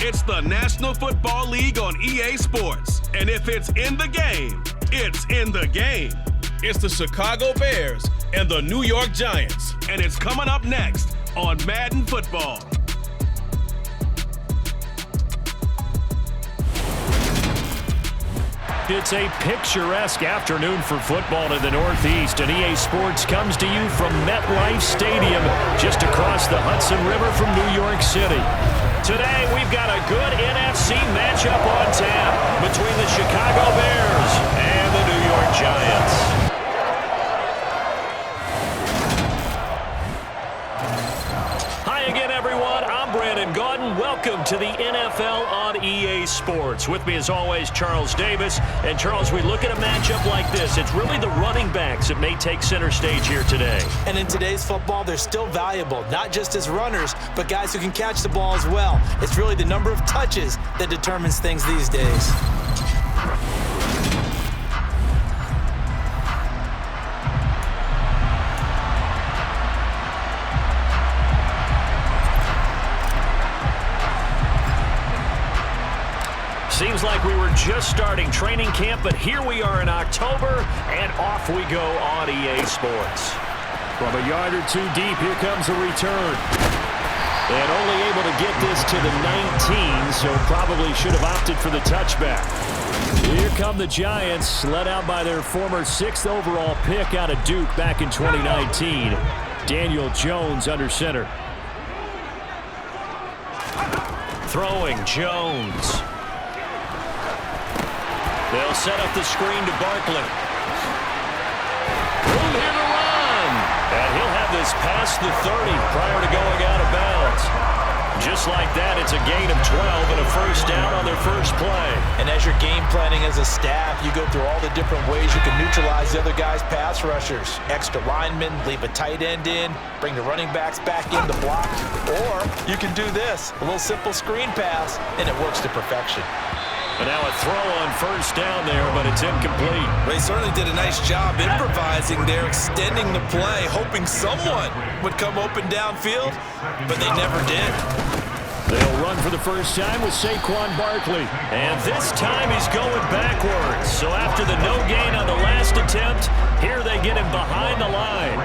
It's the National Football League on EA Sports. And if it's in the game, it's in the game. It's the Chicago Bears and the New York Giants. And it's coming up next on Madden Football. It's a picturesque afternoon for football in the Northeast, and EA Sports comes to you from MetLife Stadium, just across the Hudson River from New York City. Today, we've got a good NFC matchup on tap between the Chicago Bears and the New York Giants. Welcome to the NFL on EA Sports. With me, as always, Charles Davis. And, Charles, we look at a matchup like this. It's really the running backs that may take center stage here today. And in today's football, they're still valuable, not just as runners, but guys who can catch the ball as well. It's really the number of touches that determines things these days. Seems like we were just starting training camp, but here we are in October, and off we go on EA Sports. From a yard or two deep, here comes a return. And only able to get this to the 19, so probably should have opted for the touchback. Here come the Giants, led out by their former 6th overall pick out of Duke back in 2019. Daniel Jones under center. Throwing Jones. They'll set up the screen to Barkley. Room here to run. And he'll have this past the 30 prior to going out of bounds. Just like that, it's a gain of 12 and a first down on their first play. And as you're game planning as a staff, you go through all the different ways you can neutralize the other guy's pass rushers. Extra linemen, leave a tight end in, bring the running backs back in to block. Or you can do this, a little simple screen pass, and it works to perfection. And now a throw on first down there, but it's incomplete. They certainly did a nice job improvising there, extending the play, hoping someone would come open downfield, but they never did. They'll run for the first time with Saquon Barkley. And this time he's going backwards. So after the no gain on the last attempt, here they get him behind the line.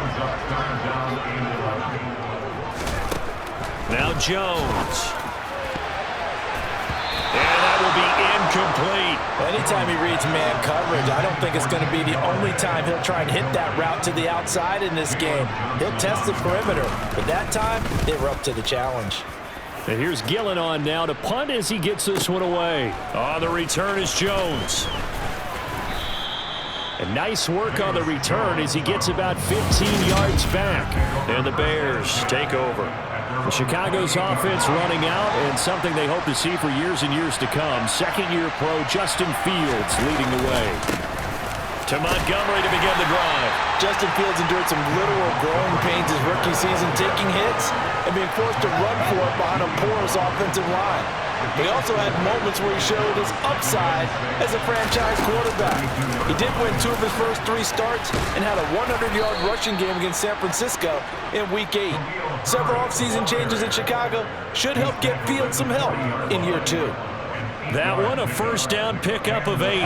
Now Jones. And that will be incomplete. Anytime he reads man coverage, I don't think it's going to be the only time he'll try and hit that route to the outside in this game. He'll test the perimeter, but that time, they were up to the challenge. And here's Gillen on now to punt as he gets this one away. On the return is Jones. And nice work on the return as he gets about 15 yards back. And the Bears take over. Chicago's offense running out, and something they hope to see for years and years to come. Second-year pro Justin Fields leading the way. To Montgomery to begin the drive. Justin Fields endured some literal growing pains his rookie season, taking hits and being forced to run for it behind a porous offensive line. But he also had moments where he showed his upside as a franchise quarterback. He did win 2 of his first 3 starts and had a 100-yard rushing game against San Francisco in Week 8. Several offseason changes in Chicago should help get Fields some help in year 2. That one a first down pickup of 8.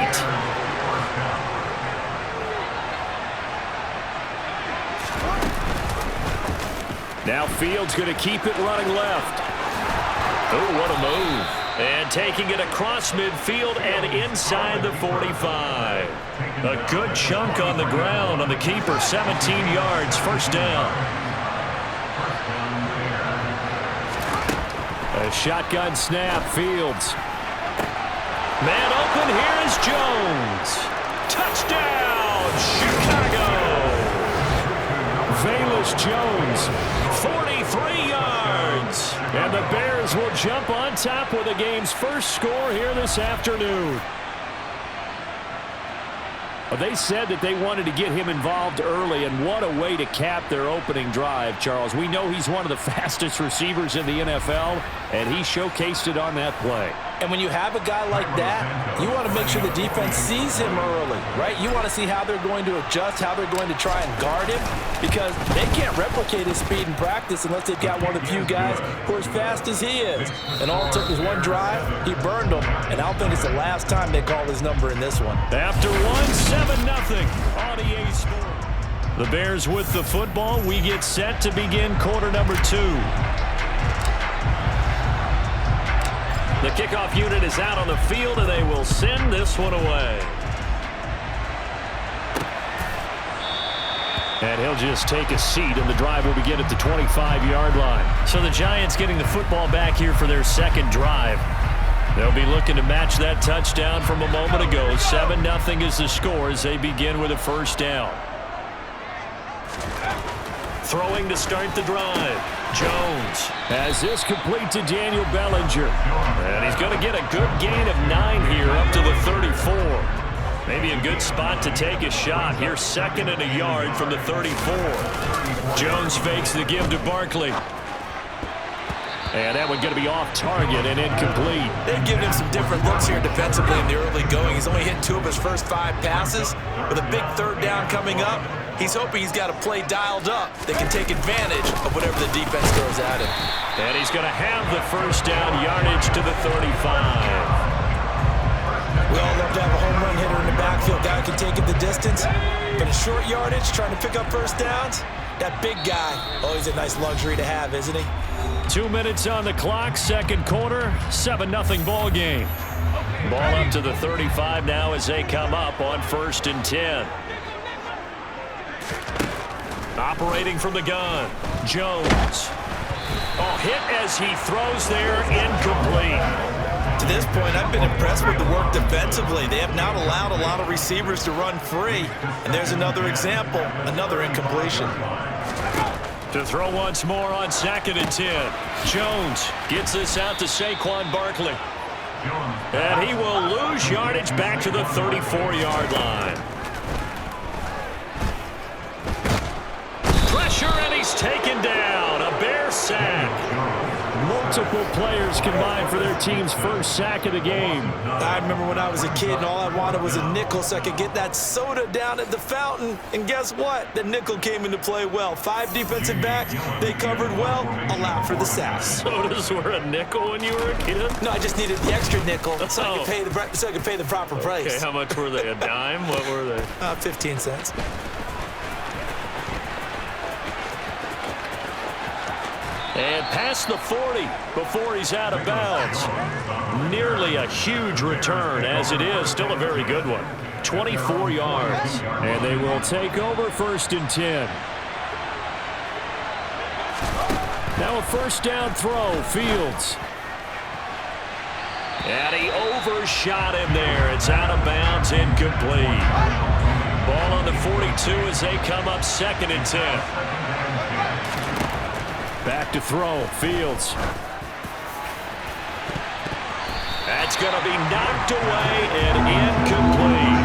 Now Fields going to keep it running left. Oh, what a move. And taking it across midfield and inside the 45. A good chunk on the ground on the keeper. 17 yards, first down. A shotgun snap, Fields. Man open, here is Jones. Touchdown, Chicago. Velus Jones, 43 yards. And the Bears will jump on top with the game's first score here this afternoon. They said that they wanted to get him involved early, and what a way to cap their opening drive, Charles. We know he's one of the fastest receivers in the NFL, and he showcased it on that play. And when you have a guy like that, you want to make sure the defense sees him early, right? You want to see how they're going to adjust, how they're going to try and guard him, because they can't replicate his speed in practice unless they've got one of the few guys who are as fast as he is. And all it took was one drive, he burned them, and I don't think it's the last time they call his number in this one. After one, 7-0 on EA Sports. The Bears with the football. We get set to begin quarter number 2. The kickoff unit is out on the field, and they will send this one away. And he'll just take a seat, and the drive will begin at the 25-yard line. So the Giants getting the football back here for their second drive. They'll be looking to match that touchdown from a moment ago. 7-0 is the score as they begin with a first down. Throwing to start the drive. Jones has this complete to Daniel Bellinger. And he's going to get a good gain of 9 here up to the 34. Maybe a good spot to take a shot. Here's 2nd and a yard from the 34. Jones fakes the give to Barkley. And that one going to be off target and incomplete. They've given him some different looks here defensively in the early going. He's only hit 2 of his first 5 passes. With a big third down coming up, he's hoping he's got a play dialed up that can take advantage of whatever the defense throws at him. And he's going to have the first down yardage to the 35. We all love to have a home run hitter in the backfield. Guy can take it the distance. But a short yardage, trying to pick up first downs, that big guy, oh, he's a nice luxury to have, isn't he? 2 minutes on the clock, second quarter, 7-0 ball game. Ball up to the 35 now as they come up on 1st and 10. Operating from the gun, Jones. Oh, hit as he throws there, incomplete. To this point, I've been impressed with the work defensively. They have not allowed a lot of receivers to run free. And there's another example, another incompletion. To throw once more on 2nd and 10. Jones gets this out to Saquon Barkley. And he will lose yardage back to the 34-yard line. Pressure, and he's taken down. A Bear sack. Multiple players combined for their team's first sack of the game. I remember when I was a kid and all I wanted was a nickel so I could get that soda down at the fountain. And guess what? The nickel came into play well. 5 defensive backs, they covered well, allowed for the sack. Sodas were a nickel when you were a kid? No, I just needed the extra nickel so I could pay the proper price. Okay, how much were they? A dime? What were they? 15 cents. And past the 40 before he's out of bounds. Nearly a huge return, as it is. Still a very good one. 24 yards. And they will take over 1st and 10. Now a first down throw, Fields. And he overshot him there. It's out of bounds, incomplete. Ball on the 42 as they come up 2nd and 10. Back to throw, Fields. That's going to be knocked away and incomplete.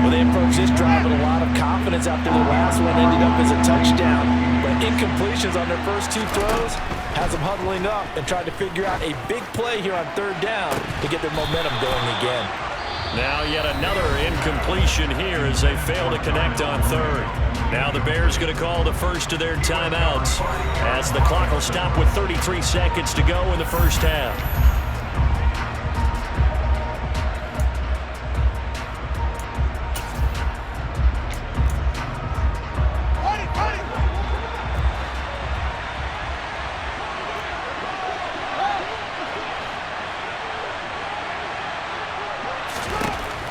Well, they approached this drive with a lot of confidence after the last one ended up as a touchdown. But incompletions on their first 2 throws has them huddling up and trying to figure out a big play here on 3rd down to get their momentum going again. Now yet another incompletion here as they fail to connect on 3rd. Now the Bears going to call the first of their timeouts as the clock will stop with 33 seconds to go in the first half.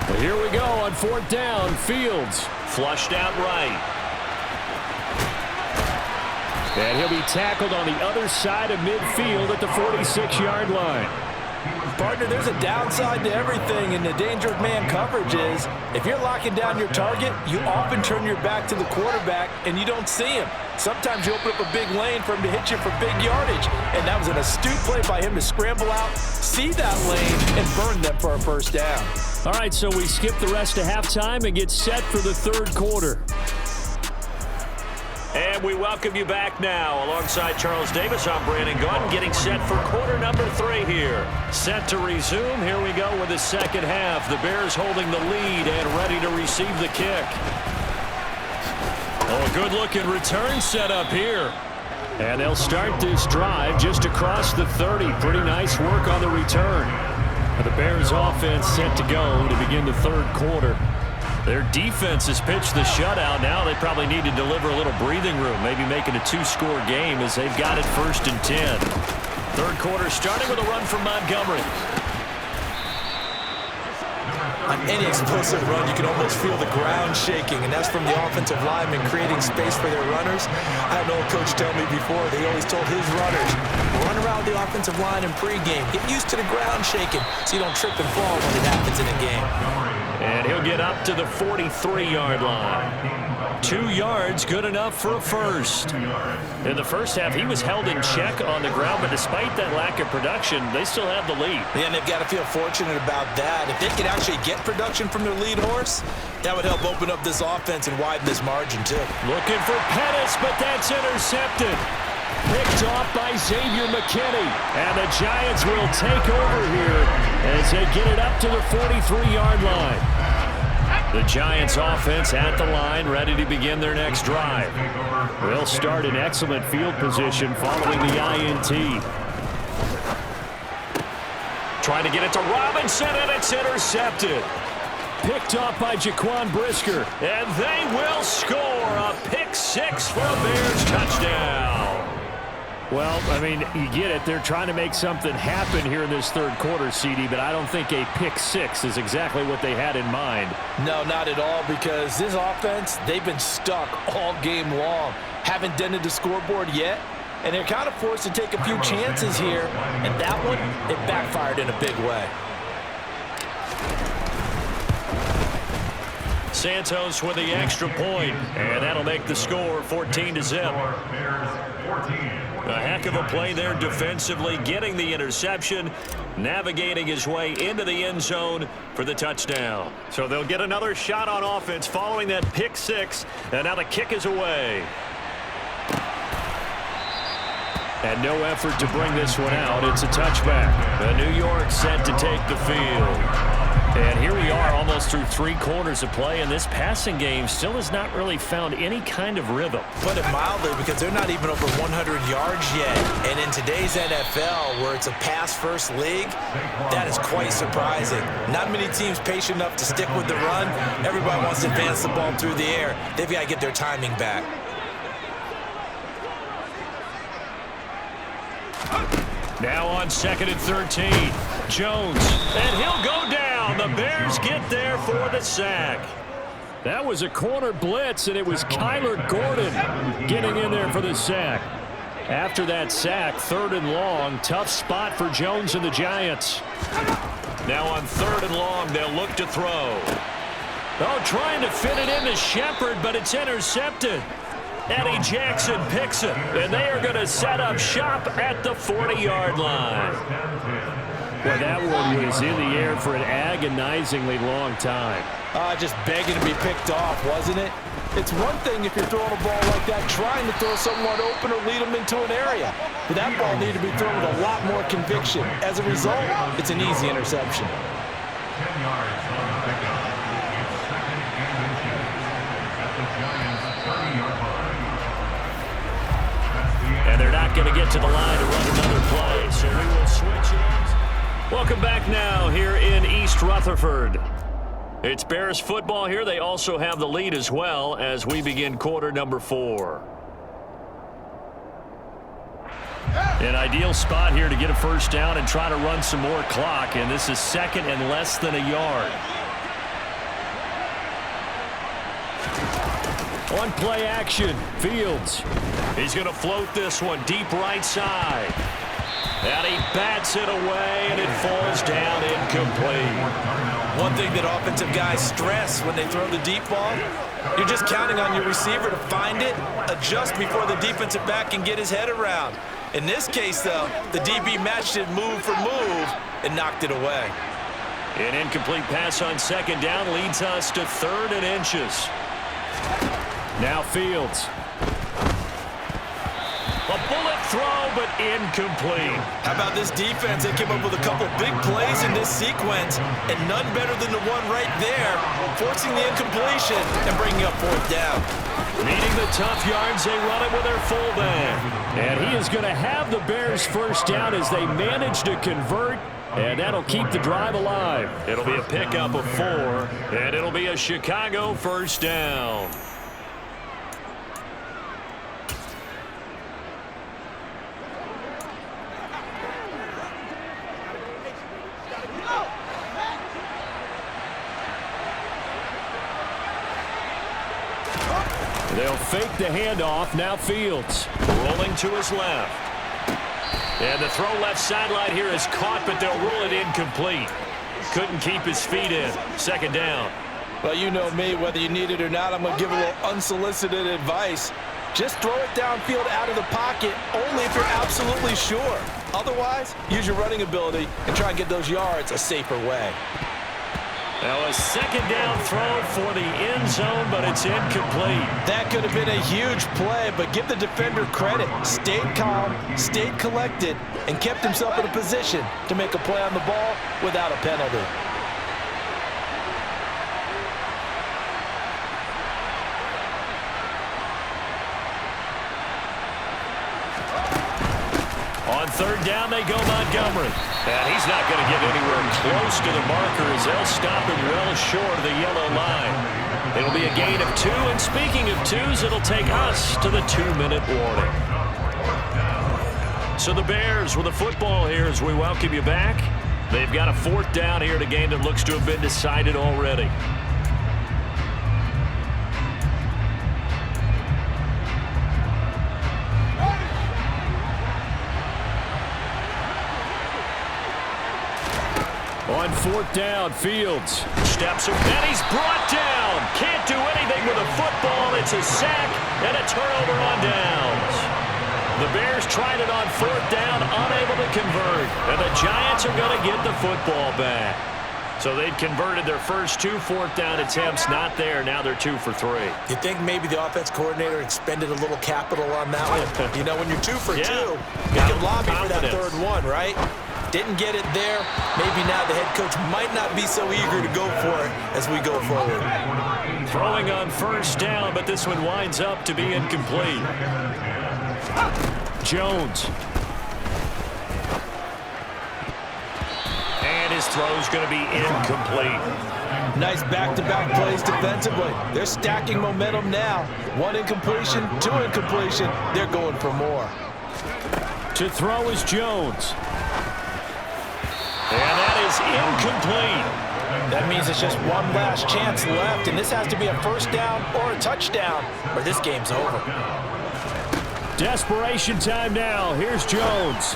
Well, here we go on 4th down. Fields flushed out right. And he'll be tackled on the other side of midfield at the 46-yard line. Partner, there's a downside to everything, and the danger of man coverage is if you're locking down your target, you often turn your back to the quarterback and you don't see him. Sometimes you open up a big lane for him to hit you for big yardage, and that was an astute play by him to scramble out, see that lane, and burn them for a first down. All right, so we skip the rest of halftime and get set for the 3rd quarter. And we welcome you back now. Alongside Charles Davis, I'm Brandon Gaudin, getting set for quarter number 3 here. Set to resume. Here we go with the second half. The Bears holding the lead and ready to receive the kick. Oh, a good-looking return set up here. And they'll start this drive just across the 30. Pretty nice work on the return. The Bears offense set to go to begin the third quarter. Their defense has pitched the shutout. Now they probably need to deliver a little breathing room, maybe make it a 2-score game as they've got it 1st and 10. Third quarter starting with a run from Montgomery. On any explosive run, you can almost feel the ground shaking, and that's from the offensive linemen creating space for their runners. I had an old coach tell me before, they always told his runners, run around the offensive line in pregame. Get used to the ground shaking so you don't trip and fall when it happens in a game. And he'll get up to the 43-yard line. 2 yards, good enough for a first. In the first half, he was held in check on the ground, but despite that lack of production, they still have the lead. Yeah, and they've got to feel fortunate about that. If they could actually get production from their lead horse, that would help open up this offense and widen this margin, too. Looking for Pettis, but that's intercepted. Picked off by Xavier McKinney. And the Giants will take over here as they get it up to the 43-yard line. The Giants offense at the line, ready to begin their next drive. They'll start in excellent field position following the INT. Trying to get it to Robinson, and it's intercepted. Picked off by Jaquan Brisker. And they will score a pick-6 for a Bears touchdown. Well, I mean, you get it. They're trying to make something happen here in this third quarter, CD, but I don't think a pick-6 is exactly what they had in mind. No, not at all, because this offense, they've been stuck all game long. Haven't dented the scoreboard yet, and they're kind of forced to take a few chances here, and that one, it backfired in a big way. Santos with the extra point, and that'll make the score 14-0. A heck of a play there defensively, getting the interception, navigating his way into the end zone for the touchdown. So they'll get another shot on offense following that pick-6, and now the kick is away. And no effort to bring this one out. It's a touchback. The New York set to take the field. And here we are almost through 3 quarters of play, and this passing game still has not really found any kind of rhythm. Put it mildly, because they're not even over 100 yards yet. And in today's NFL, where it's a pass-first league, that is quite surprising. Not many teams patient enough to stick with the run. Everybody wants to advance the ball through the air. They've got to get their timing back. Now on 2nd and 13, Jones, and he'll go down. The Bears get there for the sack. That was a corner blitz, and it was Kyler Gordon getting in there for the sack. After that sack, 3rd and long, tough spot for Jones and the Giants. Now on 3rd and long, they'll look to throw. Oh, trying to fit it into Shepard, but it's intercepted. Eddie Jackson picks it, and they are going to set up shop at the 40-yard line. Well, that one was in the air for an agonizingly long time. Just begging to be picked off, wasn't it? It's one thing if you're throwing a ball like that, trying to throw someone open or lead them into an area. But that ball needed to be thrown with a lot more conviction. As a result, it's an easy interception. 10 yards on the pickup. At the Giants' 30-yard line. And they're not going to get to the line to run another play, so we will switch it. Welcome back now here in East Rutherford. It's Bears football here. They also have the lead as well as we begin quarter number 4. An ideal spot here to get a first down and try to run some more clock, and this is 2nd and less than a yard. On play action, Fields. He's going to float this one deep right side. And he bats it away, and it falls down incomplete. One thing that offensive guys stress when they throw the deep ball, you're just counting on your receiver to find it, adjust before the defensive back can get his head around. In this case, though, the DB matched it move for move and knocked it away. An incomplete pass on 2nd down leads us to 3rd and inches. Now Fields. throw, but incomplete. How about this defense? They came up with a couple big plays in this sequence, and none better than the one right there, forcing the incompletion and bringing up fourth down. Meeting the tough yards, they run it with their fullback. And he is going to have the Bears first down as they manage to convert, and that'll keep the drive alive. It'll be a pickup of 4, and it'll be a Chicago first down. They'll fake the handoff. Now Fields rolling to his left. And the throw left sideline here is caught, but they'll rule it incomplete. Couldn't keep his feet in. Second down. Well, you know me, whether you need it or not, I'm going to give a little unsolicited advice. Just throw it downfield out of the pocket, only if you're absolutely sure. Otherwise, use your running ability and try and get those yards a safer way. Now a second down throw for the end zone, but it's incomplete. That could have been a huge play, but give the defender credit. Stayed calm, stayed collected, and kept himself in a position to make a play on the ball without a penalty. On third down, they go Montgomery. And he's not going to get anywhere close to the marker as they'll stop him well short of the yellow line. It'll be a gain of 2, and speaking of 2s, it'll take us to the 2-minute warning. So the Bears with the football here as we welcome you back. They've got a fourth down here in a game that looks to have been decided already. On fourth down, Fields steps up, and he's brought down. Can't do anything with a football. It's a sack and a turnover on downs. The Bears tried it on fourth down, unable to convert. And the Giants are going to get the football back. So they'd converted their first 2 fourth down attempts, not there. Now they're 2 for 3. You think maybe the offense coordinator expended a little capital on that one? You know, when you're 2 for 2, you can lobby for that third one, right? Didn't get it there. Maybe now the head coach might not be so eager to go for it as we go forward. Throwing on first down, but this one winds up to be incomplete. Jones. And his throw's going to be incomplete. Nice back-to-back plays defensively. They're stacking momentum now. 1 incompletion, 2 incompletion. They're going for more. To throw is Jones. And that is incomplete. That means it's just one last chance left, and this has to be a first down or a touchdown, or this game's over. Desperation time now. Here's Jones.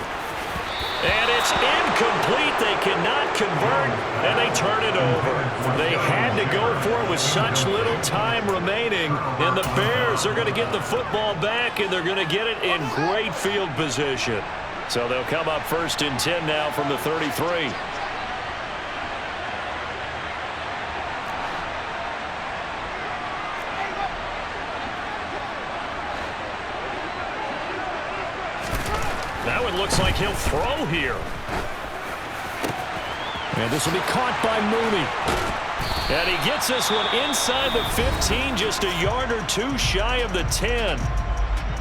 And it's incomplete. They cannot convert, and they turn it over. They had to go for it with such little time remaining, and the Bears are going to get the football back, and they're going to get it in great field position. So they'll come up first and 10 now from the 33. Now it looks like he'll throw here. And this will be caught by Mooney. And he gets this one inside the 15, just a yard or 2 shy of the 10.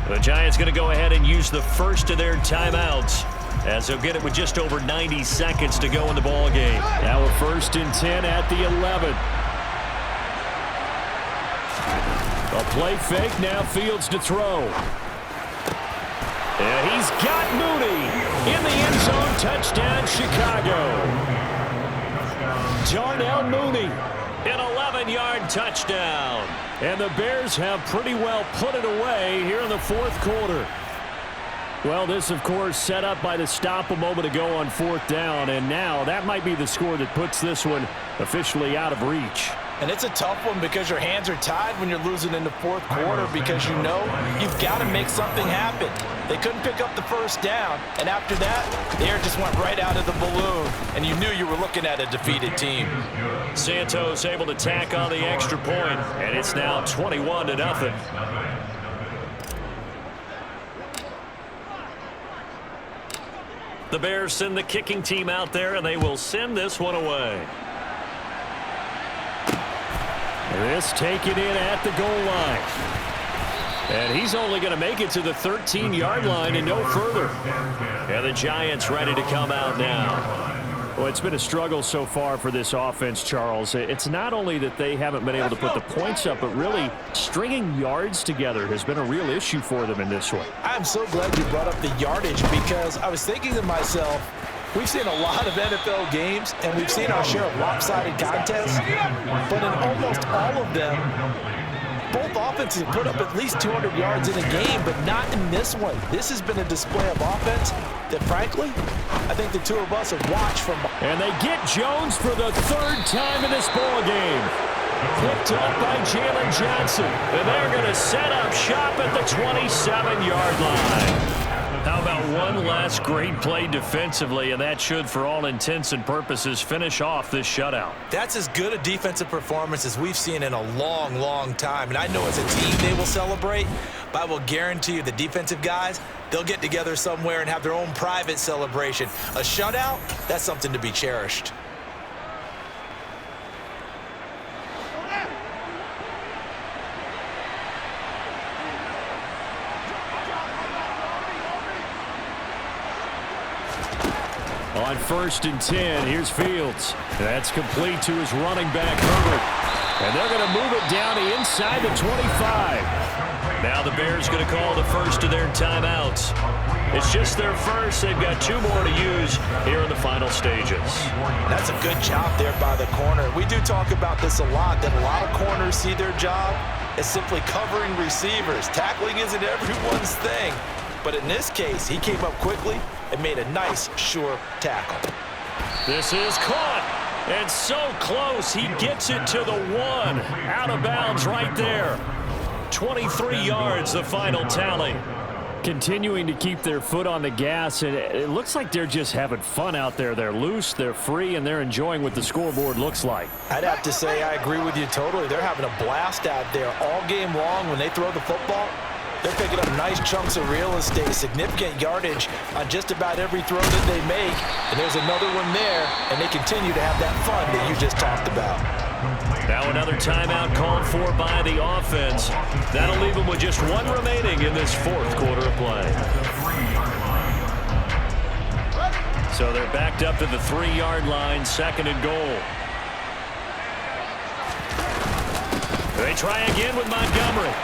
The Giants going to go ahead and use the first of their timeouts as they'll get it with just over 90 seconds to go in the ball game. Now a first and 10 at the 11. A play fake, now Fields to throw. And he's got Mooney in the end zone. Touchdown, Chicago. Darnell Mooney, an 11-yard touchdown. And the Bears have pretty well put it away here in the fourth quarter. Well, this, of course, set up by the stop a moment ago on fourth down. And now that might be the score that puts this one officially out of reach. And it's a tough one because your hands are tied when you're losing in the fourth quarter because you know you've got to make something happen. They couldn't pick up the first down, and after that, the air just went right out of the balloon, and you knew you were looking at a defeated team. Santos able to tack on the extra point, and it's now 21-0. The Bears send the kicking team out there, and they will send this one away. This taken in at the goal line. And he's only going to make it to the 13-yard line and no further. And the Giants ready to come out now. Well, it's been a struggle so far for this offense, Charles. It's not only that they haven't been able to put the points up, but really stringing yards together has been a real issue for them in this one. I'm so glad you brought up the yardage, because I was thinking to myself, we've seen a lot of NFL games, and we've seen our share of lopsided contests, but in almost all of them, both offenses have put up at least 200 yards in a game, but not in this one. This has been a display of offense that, frankly, I think the two of us have watched from. And they get Jones for the third time in this ball game. Picked up by Jalen Johnson. And they're going to set up shop at the 27-yard line. How about one last great play defensively, and that should, for all intents and purposes, finish off this shutout. That's as good a defensive performance as we've seen in a long, long time. And I know as a team they will celebrate, but I will guarantee you the defensive guys, they'll get together somewhere and have their own private celebration. A shutout, that's something to be cherished. On 1st and 10, here's Fields. That's complete to his running back, Herbert. And they're going to move it down to inside the 25. Now the Bears going to call the first of their timeouts. It's just their first. They've got 2 more to use here in the final stages. That's a good job there by the corner. We do talk about this a lot, that a lot of corners see their job as simply covering receivers. Tackling isn't everyone's thing. But in this case, he came up quickly and made a nice, sure tackle. This is caught. And so close, he gets it to the 1. Out of bounds right there. 23 yards, the final tally. Continuing to keep their foot on the gas, and it looks like they're just having fun out there. They're loose, they're free, and they're enjoying what the scoreboard looks like. I'd have to say I agree with you totally. They're having a blast out there all game long when they throw the football. They're picking up nice chunks of real estate, significant yardage on just about every throw that they make. And there's another one there, and they continue to have that fun that you just talked about. Now another timeout called for by the offense. That'll leave them with just 1 remaining in this 4th quarter of play. So they're backed up to the 3-yard line, 2nd and goal. They try again with Montgomery.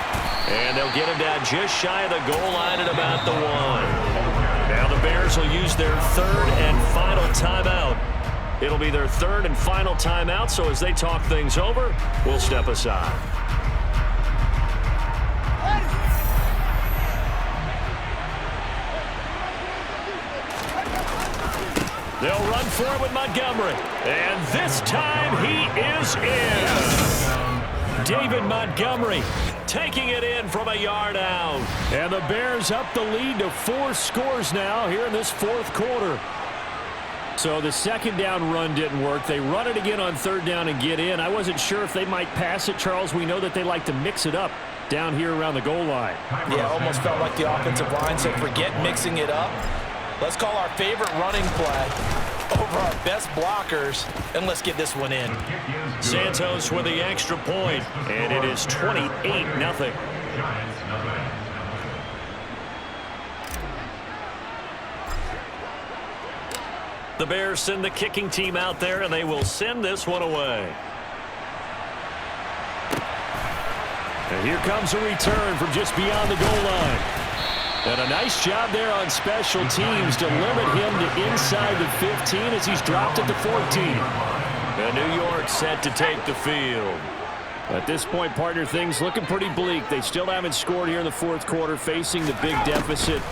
And they'll get him down just shy of the goal line at about the 1. Now the Bears will use their 3rd and final timeout. It'll be their 3rd and final timeout, so as they talk things over, we'll step aside. They'll run for it with Montgomery. And this time he is in. David Montgomery taking it in from a yard out. And the Bears up the lead to 4 scores now here in this 4th quarter. So the 2nd down run didn't work. They run it again on 3rd down and get in. I wasn't sure if they might pass it, Charles. We know that they like to mix it up down here around the goal line. Yeah, almost felt like the offensive line said, forget mixing it up. Let's call our favorite running play over our best blockers, and let's get this one in. Santos with the extra point, and it is 28-0. The Bears send the kicking team out there, and they will send this one away. And here comes a return from just beyond the goal line. And a nice job there on special teams to limit him to inside the 15 as he's dropped at the 14. And New York set to take the field. At this point, partner, things looking pretty bleak. They still haven't scored here in the 4th quarter, facing the big deficit.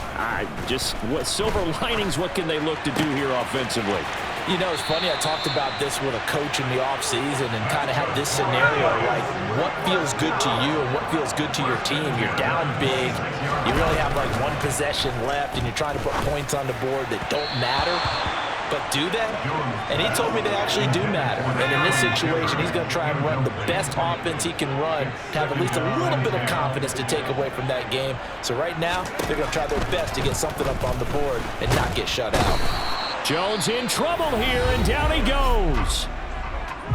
What silver linings, what can they look to do here offensively? You know, it's funny, I talked about this with a coach in the offseason and kind of had this scenario, like what feels good to you and what feels good to your team. You're down big. You really have like 1 possession left, and you're trying to put points on the board that don't matter. but do they? And he told me they actually do matter. And in this situation, he's going to try and run the best offense he can run to have at least a little bit of confidence to take away from that game. So right now, they're going to try their best to get something up on the board and not get shut out. Jones in trouble here, and down he goes.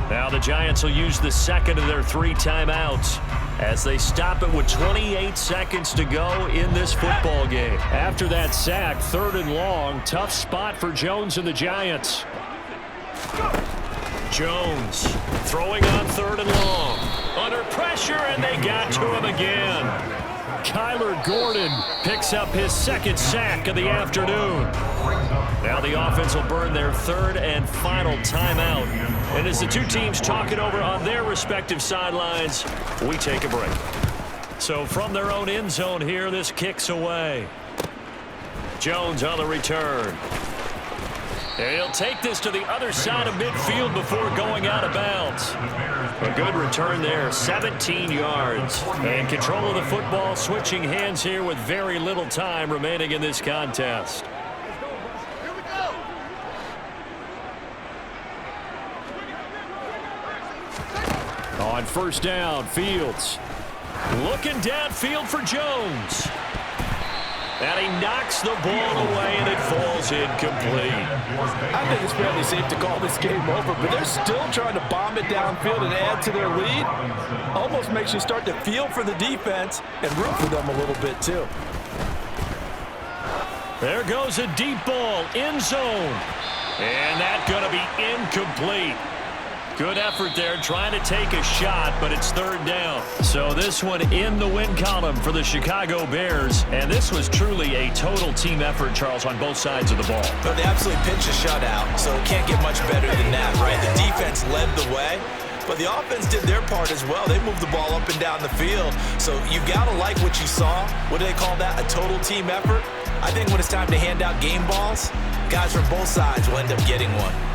Now the Giants will use the second of their 3 timeouts as they stop it with 28 seconds to go in this football game. After that sack, 3rd and long, tough spot for Jones and the Giants. Jones throwing on 3rd and long. Under pressure, and they got to him again. Kyler Gordon picks up his 2nd sack of the afternoon. Now the offense will burn their 3rd and final timeout. And as the two teams talk it over on their respective sidelines, we take a break. So from their own end zone here, this kicks away. Jones on the return. And he'll take this to the other side of midfield before going out of bounds. A good return there, 17 yards. And control of the football, switching hands here with very little time remaining in this contest. On 1st down, Fields looking downfield for Jones. And he knocks the ball away, and it falls incomplete. I think it's fairly safe to call this game over, but they're still trying to bomb it downfield and add to their lead. Almost makes you start to feel for the defense and root for them a little bit, too. There goes a deep ball, end zone. And that's going to be incomplete. Good effort there, trying to take a shot, but it's 3rd down. So this one in the win column for the Chicago Bears. And this was truly a total team effort, Charles, on both sides of the ball. But they absolutely pinched a shutout, so it can't get much better than that, right? The defense led the way, but the offense did their part as well. They moved the ball up and down the field. So you got to like what you saw. What do they call that? A total team effort? I think when it's time to hand out game balls, guys from both sides will end up getting one.